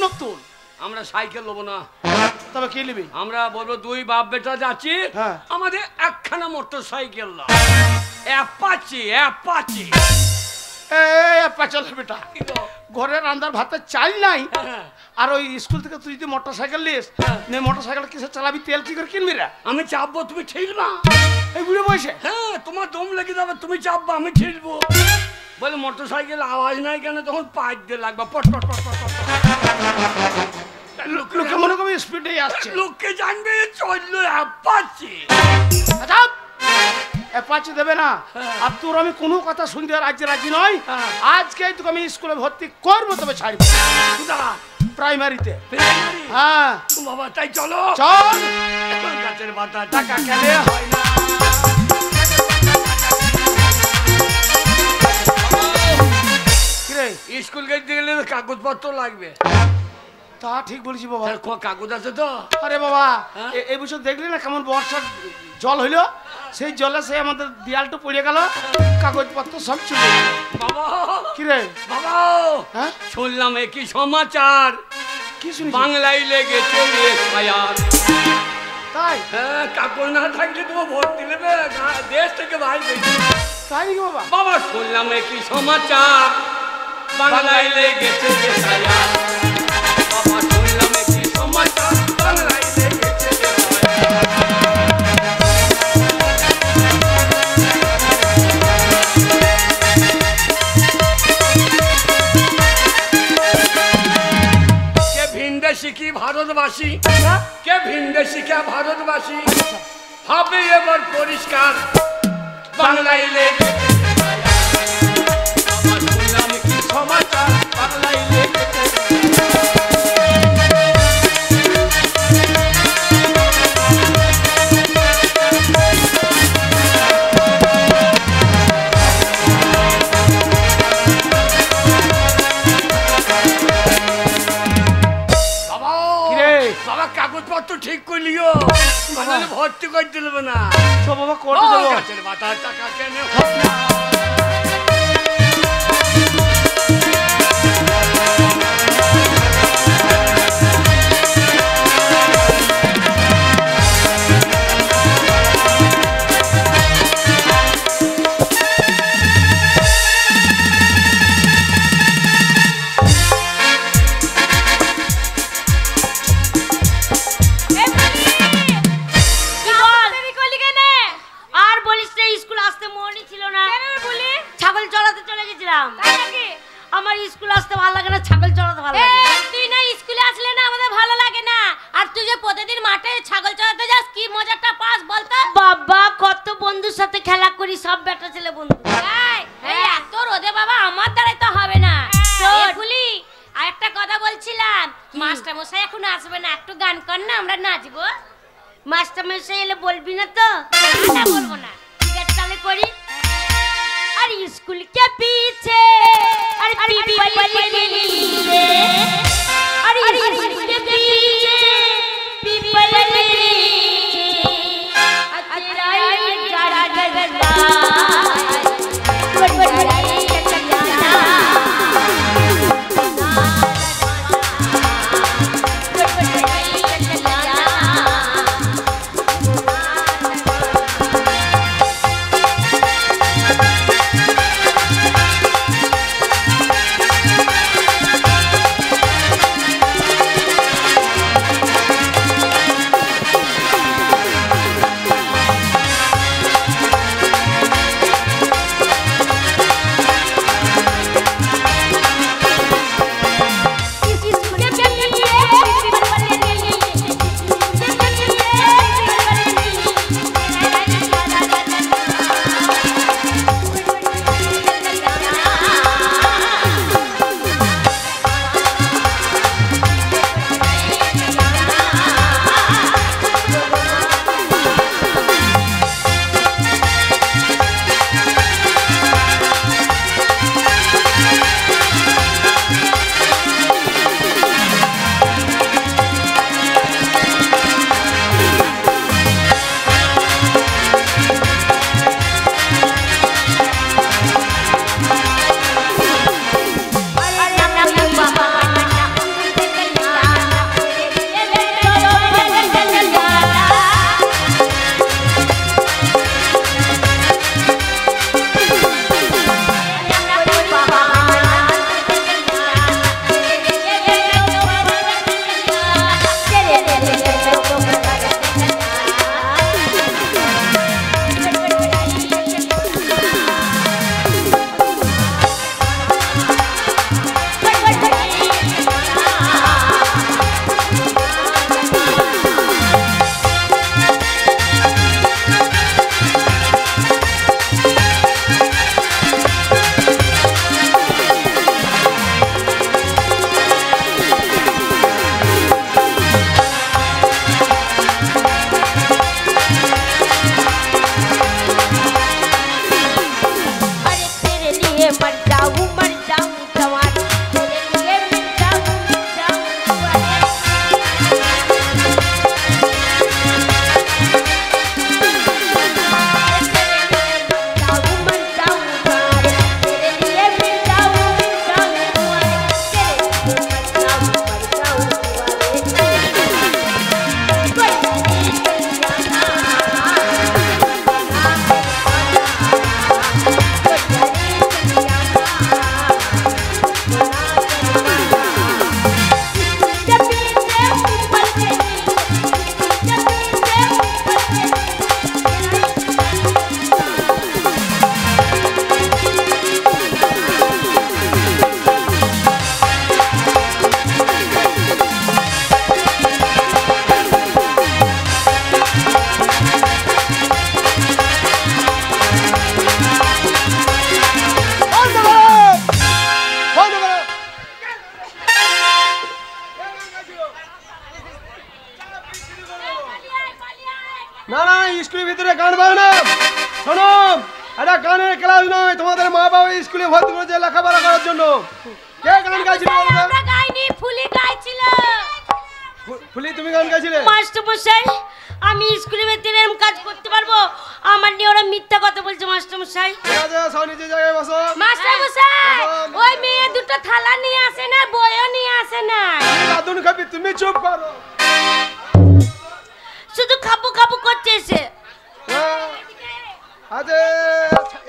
নতুন। আমরা সাইকেল নেবো না, তবে কি নিবি? আমরা বলবো 2 বাপ বেটা যাচ্ছি, হ্যাঁ। আমাদের একখানা মোটর সাইকেল না, অ্যাপাচি অ্যাপাচি। চল বেটা, ঘরের রান্নার ভাতের চাল নাই, হ্যাঁ। আর ওই স্কুল থেকে তুই যদি মোটর সাইকেল নিস, হ্যাঁ। মোটর সাইকেল কিসে চালাবি? তেল কি করে কিনবি রে? আমি চাপবো, তুমি ঠেলবা। এই বুড়ে বয়সে? হ্যাঁ, তোমার দম লেগে যাবে, তুমি চাপবা, আমি ঠেলবো। বলে মোটর সাইকেল আওয়াজ নাই কেন? তখন পাইপ দিয়ে লাগবা, পট পট পট পট পট। লোকে মনে করবি স্পিডে আসছে। লোককে জানবে চললো অ্যাপাচি। আচ্ছা, অ্যাপাচি দেবে না, হ্যাঁ। আর তোর আমি কোনো কথা শুনতে রাজি নই। হ্যাঁ। আজকে তোকে আমি স্কুলে ভর্তি করবো, তবে ছাড়বো প্রাইমারিতে। প্রাইমারি? হ্যাঁ বাবা তাই চলো, চল। গাছের পাতা টাকা কেনে হয় না। কিরে, স্কুল গেতে গেলে তো কাগজপত্র লাগবে। তা ঠিক বলেছি বাবা। তার কাগজ আছে তো? আরে বাবা, হ্যাঁ? এই বছর দেখলি না কেমন বর্ষার জল হইলো? সেই জলে সে আমাদের দেয়ালটা পড়ে গেল, কাগজপত্র সব চলে গেল। বাবা কিরে বাবা, হ্যাঁ শুনলাম কি সমাচার, কি শুনি? বাংলায় লেগেছে ফায়ার। তাই? হ্যাঁ, কাগজ না থাকলে তো ভর্তি নেবে, দেশ থেকে ভাই গেছে। তাই নাকি বাবা? বাবা শুনলাম কি সমাচার, বাংলায় লেগেছে ফায়ার। বাবা শুনলাম কি সমাচার, বাংলায় লেগেছে ফায়ার। কে ভিনদেশি কি ভারতবাসী, কে ভিনদেশি কে ভারতবাসী, হবে এবার পরিষ্কার, বাংলায় লেগেছে ফায়ার। বাবা শুনলাম কি সমাচার, বাংলায় লেগেছে বাবা। কিরে? বাবা কাগজপত্র ঠিক করলিও, মানে ভর্তি করে দিলবে না। তো বাবা কোর্টে যাবো। গাছের পাতার টাকা কেনে আর বলিস না, স্কুল আসতে মনই ছিল না। ছাগল চড়াতে চলে গেছিলাম। আমার স্কুল আসতে ভালো লাগে না, ছাগল চড়াতে ভালো লাগে। তুই না স্কুলে আসলে না আমাদের ভালো লাগে না, আর তুই যে প্রতিদিন মাঠে ছাগল চড়াতে যাস, কি মজাটা পাস বলতো? বাবা, কত বন্ধুর সাথে খেলা করি, সব বেটা ছেলে বন্ধু। এই এত রোদে বাবা আমার দ্বারাই তো হবে না। এ ফুলি, আর একটা কথা বলছিলাম, মাস্টার মশাই এখন আসবে না, একটু গান কর না, আমরা নাচবো। মাস্টার মশাই এলে বলবি না তো? না বলবো না। ঠিক আছে, তাহলে করি। আর স্কুল কে পিছে আর পিপল के नीचे, अरे स्कूल के पीछे पीपल के नीचे तेरा गाड़ी गरबा बड़े चचना ভিতরে গান বাজনা শোনো, এটা গানের ক্লাস নয়, তোমাদের মা বাবা স্কুলে ভর্তি করেছে লেখাপড়া করার জন্য। কে গান গাইছিল? আমরা গাইনি, ফুলি গাইছিল। ফুলি তুমি গান গাইছিলে? মাস্টার মশাই, আমি স্কুলে ভেতরে এরকম কাজ করতে পারবো? আমার নিয়ে ওরা মিথ্যা কথা বলছে মাস্টার মশাই। ঠিক আছে, সব নিজের জায়গায় বসো। মাস্টার মশাই, ওই মেয়ে দুটো থালা নিয়ে আসে না, বইও নিয়ে আসে না। রাধুন খাবি, তুমি চুপ করো। শুধু খাবো খাবো করছে এসে। আরে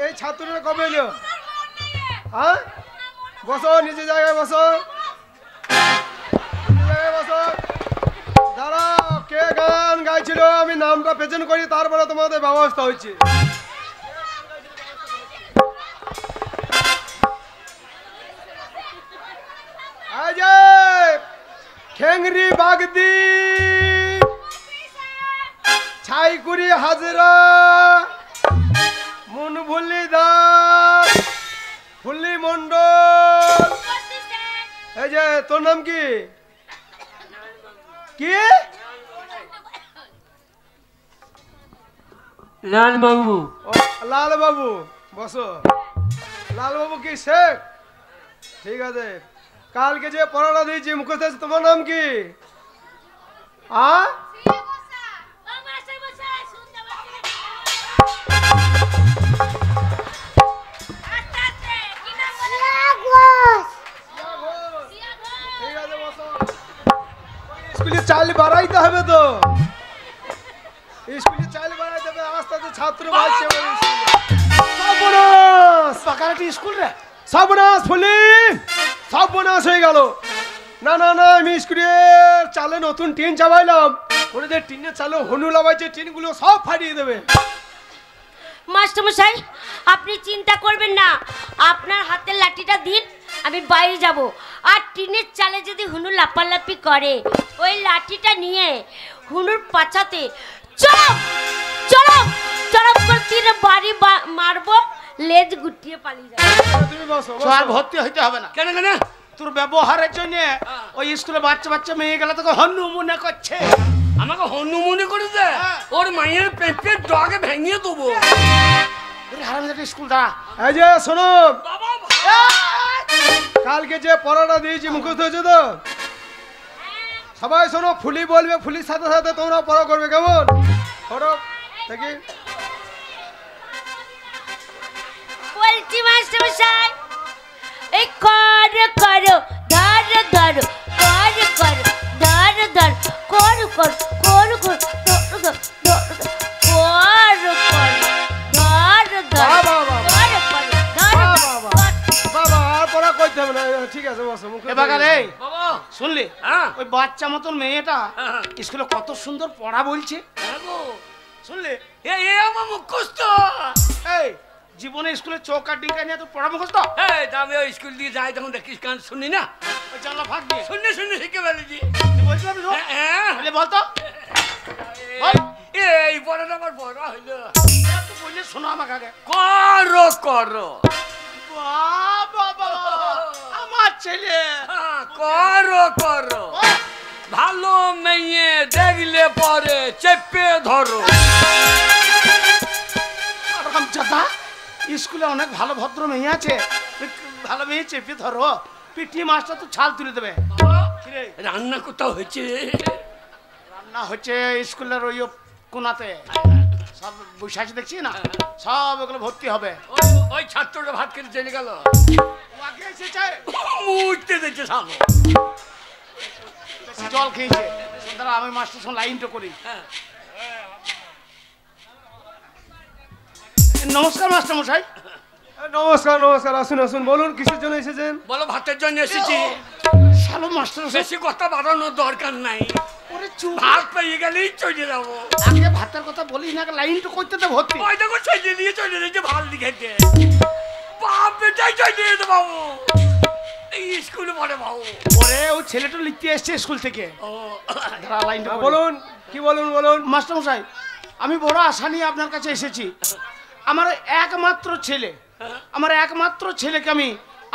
এই ছাত্ররা কবে এলো? হ্যাঁ, বসো নিজের জায়গায় বসো, নিজের জায়গায় বসো। দাঁড়াও, কে গান গাইছিল আমি নামটা প্রেজেন্ট করি, তারপরে তোমাদের ব্যবস্থা হচ্ছে। এই যে খেংরি বাগদি ছাইকুড়ি হাজরা মুনভুলি দাস ফুল্লি মন্ডল। এই যে তোর নাম কি? কি? লাল বাবু। লাল বাবু, বসো। লাল বাবু কি শেখ? ঠিক আছে। কালকে যে পড়াটা দিয়েছি মুখস্থ আছে, তোমার নাম কি? স্কুলে চাল বাড়াইতে হবে তো, স্কুলে চাল বাড়াইতে হবে। আস্তে আস্তে ছাত্র বাড়ছে। সর্বনাশ, পাকারাটি স্কুল রে, সর্বনাশ ফুলি, সর্বনাশ হয়ে গেল। না না না, আমি স্কুলে চালে নতুন টিন চাবাইলাম, ওদের টিনের চালে হনু লাগাইছে, টিনগুলো সব ফাটিয়ে দেবে। মাস্টার মশাই, আপনি চিন্তা করবেন না, আপনার হাতের লাঠিটা দিন, আমি বাইরে যাব। আর টিনের চালে যদি হুনু লাপালাপি করে, ওই লাঠিটা নিয়ে হুনুর পাছাতে চরম চরম চরম করে তীরে বাড়ি মারবো, লেজ গুটিয়ে পালিয়ে যাবে। তুমি বসো, তো আর ভর্তি হইতে হবে না। কেন কেন? তোর ব্যবহারের জন্য ওই স্কুলে বাচ্চা বাচ্চা মেয়ে গেলে তোকে হন্যু মনে করছে। আমাকে হনু মনে করেছে, ওর মায়ের পেঁপে ডগে ভেঙে দেবো। স্কুল দাঁড়া। এই যে শোনো, বাবা কালকে যে পড়াটা দিয়েছি মুখস্থ হয়েছে তো? সবাই শোনো, ফুলি বলবে, ফুলির সাথে সাথে তোমরা পড়া করবে, কেমন? পড়ো দেখি। বলছি মাস্টার মশাই, এই করো করো ধরো ধরো করো করো ধরো ধরো করো করো করো করো ধরো ধরো করো করো ধরো বাবা আর পড়া করতে হবে না, ঠিক আছে বসো। মুখে বাবা শুনলি ওই বাচ্চা মতন মেয়েটা স্কুলে কত সুন্দর পড়া বলছে। শুনলি এ আমার মুখস্থ। এই জীবনে স্কুলে চোখ আর ডিঙ্কা নিয়ে তো পড়া মুখস্থ। এই আমি ওই স্কুল দিয়ে যাই তখন দেখিস গান শুনি না, ওই জানলা ফাঁক দিয়ে শুনে শুনে শিখে ফেলেছি। তুই বলতে পারবি তো? হ্যাঁ তাহলে বল তো, এই পড়াটা আমার পড়া হইলো। তুই বললে শোনো আমাকে আগে। করো করো বাবা আমার ছেলে করো করো, ভালো মেয়ে দেখলে পরে চেপে ধরো। চাচা স্কুলে অনেক ভালো ভদ্র মেয়ে আছে, ভালো মেয়ে চেপে ধরো, পিটি মাস্টার তো ছাল তুলে দেবে। রান্না কোথাও হয়েছে? রান্না হচ্ছে স্কুলের ওই কোনাতে, সব বসে আছে দেখছি না, সব এগুলো ভর্তি হবে। ওই ছাত্রটা ভাত খেতে চলে গেল, আগে এসেছে মুড়তে দিচ্ছে সামনে, জল খেয়েছে। দাঁড়া আমি মাস্টার সঙ্গে লাইনটা করি। নমস্কার মাস্টার মশাই। নমস্কার নমস্কার, আসুন আসুন, বলুন কিসের জন্য এসেছেন? বলো ভাতের জন্য এসেছি। শালো মাস্টার বেশি কথা বাড়ানোর দরকার নাই, ওরে চুপ, ভাত পেয়ে গেলেই চলে যাবো। আগে ভাতের কথা বলি না, লাইনটা করতে তো ভর্তি। ওই দেখো ছেলে নিয়ে চলে যাচ্ছে ভাত দিকে, বাপ বেটাই চলে যেতে বাবু, এই স্কুলে পড়ে বাবু। ওরে ওই ছেলেটা লিখতে এসছে স্কুল থেকে। দাঁড়া লাইনটা করি। বলুন কি বলুন বলুন। মাস্টার মশাই, আমি বড় আশা নিয়ে আপনার কাছে এসেছি। আমার একমাত্র ছেলে, আমার একমাত্র ছেলেকে আমি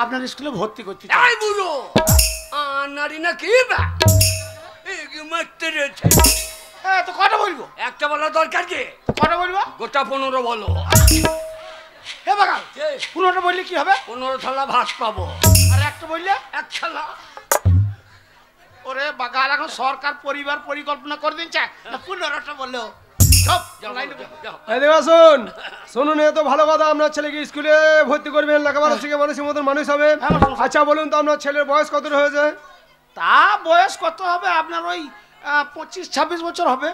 আপনার স্কুলে ভর্তি করতে চাই। এই বুড়ো নারী না কি বা মাত্র তো কটা বলবো? একটা বলার দরকার কি? কটা বলবো? গোটা 15 বলো। হে বাগাল, 15টা বললে কি হবে? 15 থালা ভাত পাবো। আর একটা বললে? এক থালা। ওরে বাগাল, এখন সরকার পরিবার পরিকল্পনা করে দিচ্ছে না 15টা বললেও সব লাইনে যাও। এদিকে আসুন, শুনুন এ তো ভালো কথা, আপনার ছেলেকে স্কুলে ভর্তি করবেন, লেখাপড়া শিখে মানুষের মতন মানুষ হবে। আচ্ছা বলুন তো আপনার ছেলের বয়স কত হয়েছে? তা বয়স কত হবে আপনার? ওই 25-26 বছর হবে।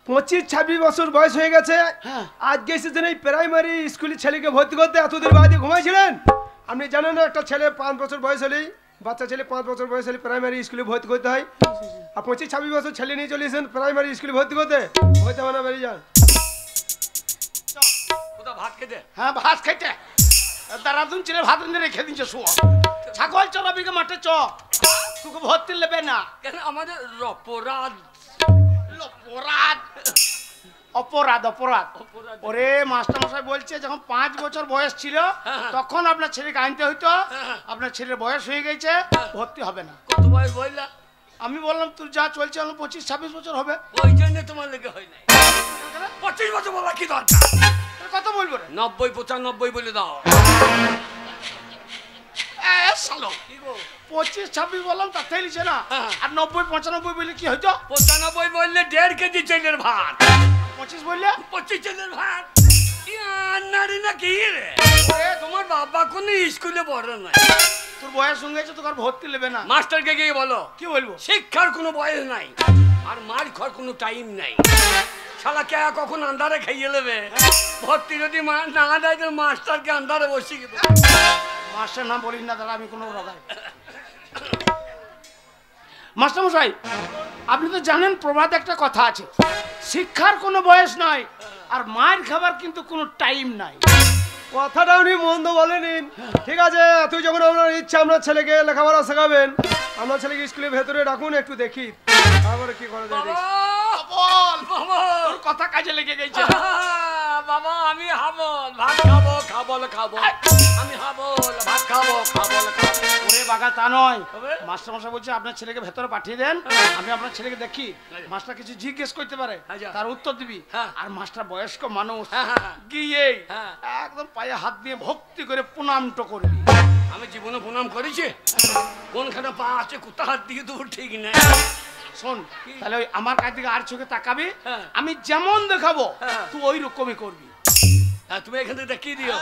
25-26 বছর বয়স হয়ে গেছে। হ্যাঁ। আজকে এসেছেন এই প্রাইমারি স্কুলে ছেলেকে ভর্তি করতে, এতদিন বাদে ঘুমাইছিলেন? আপনি জানেন না একটা ছেলে 5 বছর বয়স হলেই, বাচ্চা ছেলে 5 বছর বয়স হলে প্রাইমারি স্কুলে ভর্তি করতে হয়। আর 25-26 বছর ছেলে নিয়ে চলে এসেছেন প্রাইমারি স্কুলে ভর্তি করতে, হইতে হবে না, বেরিয়ে যান। কোথা ভাত খেতে? হ্যাঁ ভাত খাইতে দাঁড়াতুন ছেলে ভাত এনে রেখে দিচ্ছে শুয়া। ছাগল চড়াবিকে মাঠে চ, তোকে ভর্তি নেবে না। কেন? আমাদের অপরাধ। অপরাধ অপরাধ অপরাধ। ওরে মাস্টারমশাই বলছে যখন 5 বছর বয়স ছিল তখন আপনার ছেলেকে আনতে হইতো, আপনার ছেলের বয়স হয়ে গেছে, ভর্তি হবে না। কত বয়স বললা? আমি বললাম তুই যা চলছে 25-26 বছর হবে। ওই জন্য তোমার লেগে হয় নাই। 25 বছর বলা কি দরকার? কত বলবো রে? 90-95 বলে দাও। শালো কি গো? 25-26 বললাম তাতেই লিখছে না। আর 90-95 বললে কি হইতো? 95 বললে 1.5 কেজি চালের ভাত। 25 বললে 25 চালের ভাত। নারী না কি রে? তোমার বাবা কোন স্কুলে পড়ে নাই। তোর বয়স হয়ে গেছে, তোকে আর ভর্তি নেবে না। মাস্টারকে গিয়ে বলো কি বলবো? শিক্ষার কোনো বয়স নাই আর মার খাওয়ার কোনো টাইম নাই। শালা কে কখন আন্ধারে খাইয়ে নেবে। ভর্তি যদি না দেয় তো মাস্টারকে আন্ধারে বসিয়ে দেবে। মাস্টার নাম বলিস না দাদা, আমি কোনো রগাই। মাস্টারমশাই আপনি তো জানেন প্রবাদ একটা কথা আছে, শিক্ষার কোনো বয়স নাই আর মায়ের খাবার কিন্তু কোনো টাইম নাই। কথাটা উনি মন্দ বলেনি। ঠিক আছে, তুই যখন আপনার ইচ্ছা আপনার ছেলেকে লেখাপড়া শেখাবেন, আপনার ছেলেকে স্কুলের ভেতরে ডাকুন, একটু দেখি তারপরে কি করা যায়। বল বাবা তোর কথা কাজে লেগে গেছে। বাবা আমি হাবল ভাত খাবো খাবল খাবো। আমি হাবল ভাত খাবো খাবল খাবো। ওরে বাগা তা নয়, তবে? মাস্টারমশাই বলছে আপনার ছেলেকে ভেতরে পাঠিয়ে দেন, আমি আপনার ছেলেকে দেখি। মাস্টার কিছু জিজ্ঞেস করতে পারে, আচ্ছা। তার উত্তর দিবি। হ্যাঁ। আর মাস্টার বয়স্ক মানুষ, হ্যাঁ। গিয়ে হ্যাঁ। একদম পায়ে হাত দিয়ে ভক্তি করে প্রণামটা করবি। আমি জীবনে প্রণাম করেছি? কোনখানে পা আছে কোথা হাত দিয়ে দূর ঠিক নেই। শোন তাহলে ওই আমার কাছ থেকে আর চোখে তাকাবি, হ্যাঁ। আমি যেমন দেখাবো হ্যাঁ। তুই ওই রকমই করবি। হ্যাঁ তুমি এখান থেকে দেখিয়ে দিও,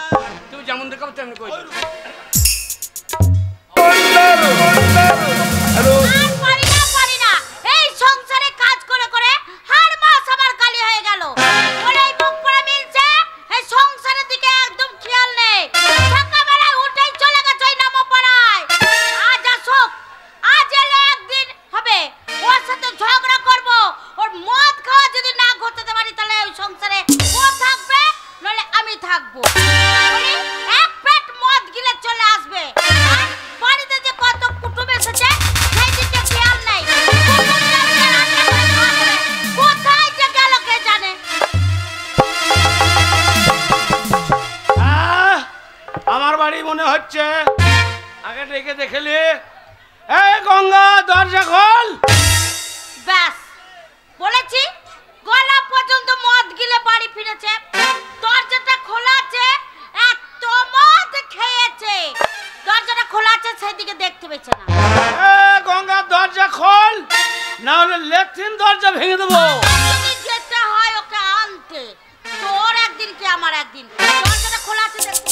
তুমি যেমন দেখাবো তেমন করে দিও। আর পারি না এই সংসারে কাজ করে করে হাড় মাস আমার কালি হয়ে গেল। ওরে এই মুখ পড়ে মিলছে, এই সংসারের দিকে একদম খেয়াল নেই। সকালবেলায় উঠেই চলে গেছে ওই নামো পাড়ায়। আজ আসুক, আজ এলে একদিন হবে ওর সাথে ঝগড়া করব। ওর মদ খাওয়া যদি না ঘটাতে পারি তাহলে ওই সংসারে ও থাকবে নইলে আমি থাকবো। বলি, এক পেট মদ গিলে চলে আসবে। আর বাড়িতে যে কত কুটুম এসেছে সেই দিকে খেয়াল নাই। কোথায় যে গেল কে জানে। আমার বাড়ি মনে হচ্ছে, আগে ডেকে দেখেলি। এই গঙ্গা দরজা খোল। ব্যাস বলেছি, গলা পর্যন্ত মদ গিলে বাড়ি ফিরেছে, দরজাটা খোলা আছে, এত মদ খেয়েছে, দরজাটা খোলা আছে সেদিকে দেখতে পেয়েছে না। গঙ্গা দরজা খোল, না হলে লেট্রিন দরজা ভেঙে দেবো। যদি যেতে হয় ওকে আনতে, তোর একদিন কি আমার একদিন। দরজাটা খোলা আছে দেখতে।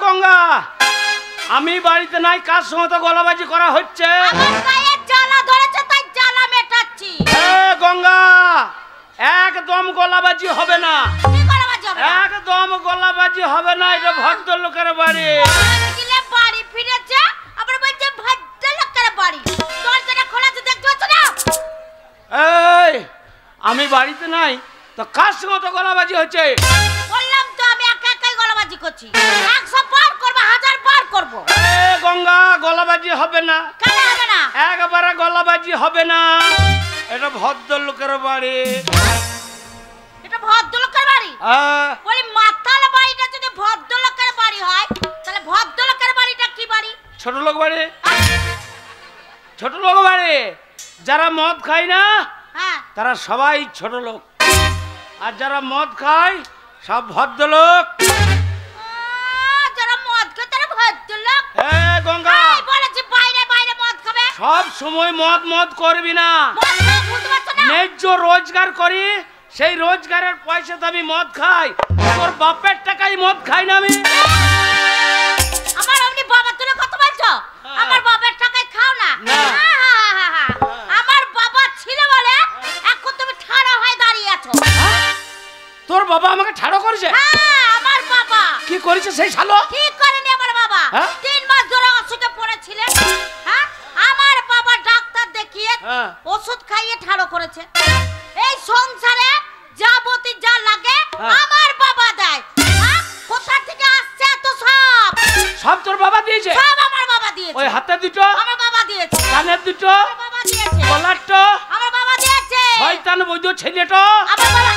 গঙ্গা আমি বাড়িতে নাই, কার সঙ্গে তো গলাবাজি করা হচ্ছে। আমার গায়ে জ্বালা ধরেছে তাই জ্বালা মেটাচ্ছি। গঙ্গা একদম গলাবাজি হবে না, কি গলাবাজি হবে? একদম গলাবাজি হবে না, এটা ভদ্রলোকের বাড়ি। মদ গিলে বাড়ি ফিরেছে, আবার বলছে ভদ্রলোকের বাড়ি। দরজাটা খোলা আছে দেখতে পাচ্ছ না? এই আমি বাড়িতে নাই তো কার সঙ্গে তো গলাবাজি হচ্ছে? বললাম তো আমি একা একাই গলাবাজি করছি। 100 বার করব, 1000 বার করব। গঙ্গা গলাবাজি হবে না, কেন হবে না? একবারে গলাবাজি হবে না, এটা ভদ্রলোকের বাড়ি। এটা ভদ্রলোকের বাড়ি? বলি মাথা তাহলে বাড়িটা যদি ভদ্রলোকের বাড়ি হয় তাহলে ভদ্রলোকের বাড়িটা কি বাড়ি? ছোট লোক বাড়ি। ছোট লোক বাড়ি যারা মদ খায় না হ্যাঁ তারা সবাই ছোট লোক, আর যারা মদ খায় সব ভদ্রলোক। যারা মদ খায় তারা ভদ্রলোক। গঙ্গা বলেছি বাইরে বাইরে মদ খাবে, সব সময় মদ মদ করবি না। মদ খাবে বুঝতে পারছো না? ন্যায্য রোজগার করি, সেই রোজগারের পয়সা তো আমি মদ খাই, তোর বাপের টাকায় মদ খাই না আমি। আমার আপনি বাবার তুলে কত বলছো? আমার বাবার টাকায় খাও না। আমার বাবা ছিল বলে এখন তুমি ঠাড়া হয়ে দাঁড়িয়ে আছো। তোর বাবা আমাকে ঠাড়ো করেছে? হ্যাঁ আমার বাবা। কি করেছে সেই শালো? কি করেনি আমার বাবা? 3 মাস ধরে অসুখে পড়েছিলেন। হ্যাঁ আমার বাবা ডাক্তার দেখিয়ে ওষুধ খাইয়ে ঠাড়ো করেছে। এই সংসারে যাবতীয় যা লাগে আমার বাবা দেয়। কোথা থেকে আসছে তো সব? সব তোর বাবা দিয়েছে? সব আমার বাবা দিয়েছে। ওই হাতে দুটো আমার বাবা দিয়েছে। কানের দুটো আমার বাবা দিয়েছে। গলারটা আমার বাবা দিয়েছে। শয়তান বৈদ্য ছেলেটা আমার বাবা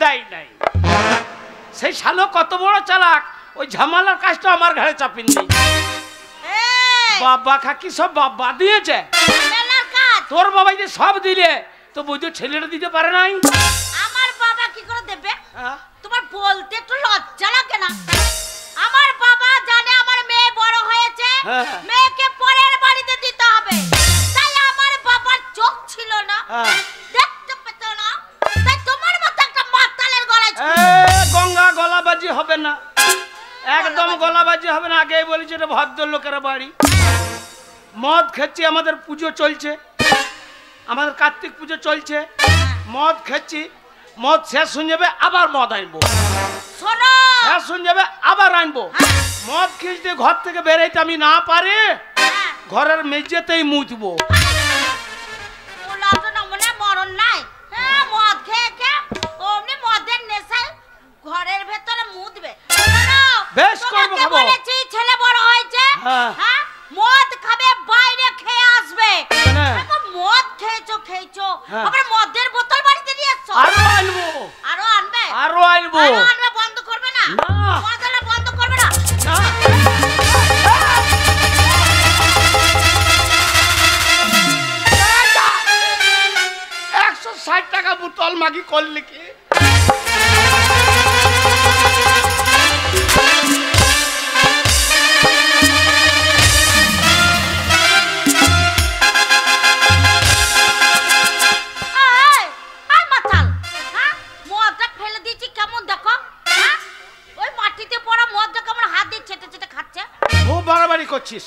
দেয় নাই। সেই শালো কত বড় চালাক, ওই ঝামেলার কাজটা আমার ঘাড়ে চাপিয়ে দিয়েছে। বাবা খাকি সব বাবা দিয়েছে। মেলার কাজ তোর বাবা যে সব দিলে তো বৈদ্য ছেলেটা দিতে পারে নাই। আমার বাবা কি করে দেবে? তোমার বলতে একটু লজ্জা লাগে না? আমার বাবা জানে আমার মেয়ে বড় হয়েছে, মেয়েকে পরের বাড়িতে দিতে হবে, তাই আমার বাবার চোখ ছিল না, দেখতে পেত না, তাই তোমার মতো একটা মাতালের গলায় গঙ্গা গলাবাজি হবে না, একদম গলাবাজি হবে না। আগেই বলেছি এটা ভদ্রলোকের বাড়ি। মদ খাচ্ছি, আমাদের পুজো চলছে, আমাদের কার্তিক পুজো চলছে, মদ খাচ্ছি, মদ শেষ হয়ে যাবে আবার মদ আনবো, শোনো শেষ হয়ে যাবে আবার আনবো। মদ খেতে ঘর থেকে বেরোইতে আমি না পারি, ঘরের মেঝেতেই মুতবো। মনে মরণ নাই, মদ খেয়ে খেয়ে অমনি মদের নেশায় ঘরের ভেতরে মুতবে। বেশ করবো, খাবো। বলেছি ছেলে বড় হয়েছে, হ্যাঁ মদ খাবে, বাইরে খেয়ে আসবে। মদ খেয়েছো আবার মদের বোতল বাড়িতে নিয়ে আসছো। আরো আনবো, আরো আনবে, আরো আনবো। আনবে বন্ধ করবে না? মদ আনা বন্ধ করবে না? 160 টাকা বোতল মাগি করলে কি? করছিস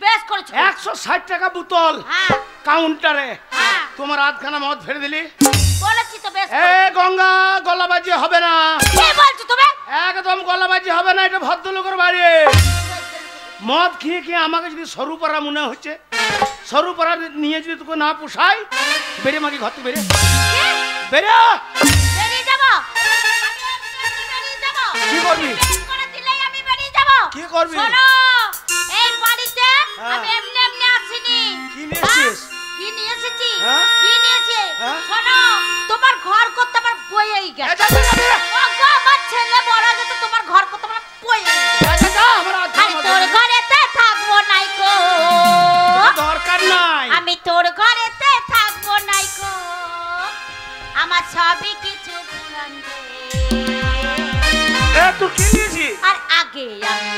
বেশ করেছো। 160 টাকা বোতল কাউন্টারে তোমার আধখানা মদ ফেলে দিলি। বলেছি তো বেশ। গঙ্গা গলাবাজি হবে না। কি বলছো তুমি? একদম গলাবাজি হবে না, এটা ভদ্রলোকের বাড়ি। মদ খেয়ে খেয়ে আমাকে যদি সরুপাড়া মনে হচ্ছে, সরুপাড়া নিয়ে যদি তোকে না পোষাই, বেরিয়ে মাগি ঘর থেকে বেরিয়ে বেরিয়ে বেরিয়ে যাবো। কি করবি? কি করবি? এই বাড়িতে আমি এমনি এমনি আসিনি। কি নিয়েছিস? কি নিয়ে এসেছি? কি নিয়েছে? শোনো, তোমার ঘর করতে আমার বইয়েই গেছে। ওগো আমার ছেলে বড় হয়েছে, তোমার ঘর করতে আমার বইয়েই গেছে। আমি তোর ঘরেতে থাকবো নাই গো, দরকার নাই। আমি তোর ঘরেতে থাকবো নাই গো, আমার সবই কিছু পুরান রে। তুই কি নিয়েছিস? আর আগে আমি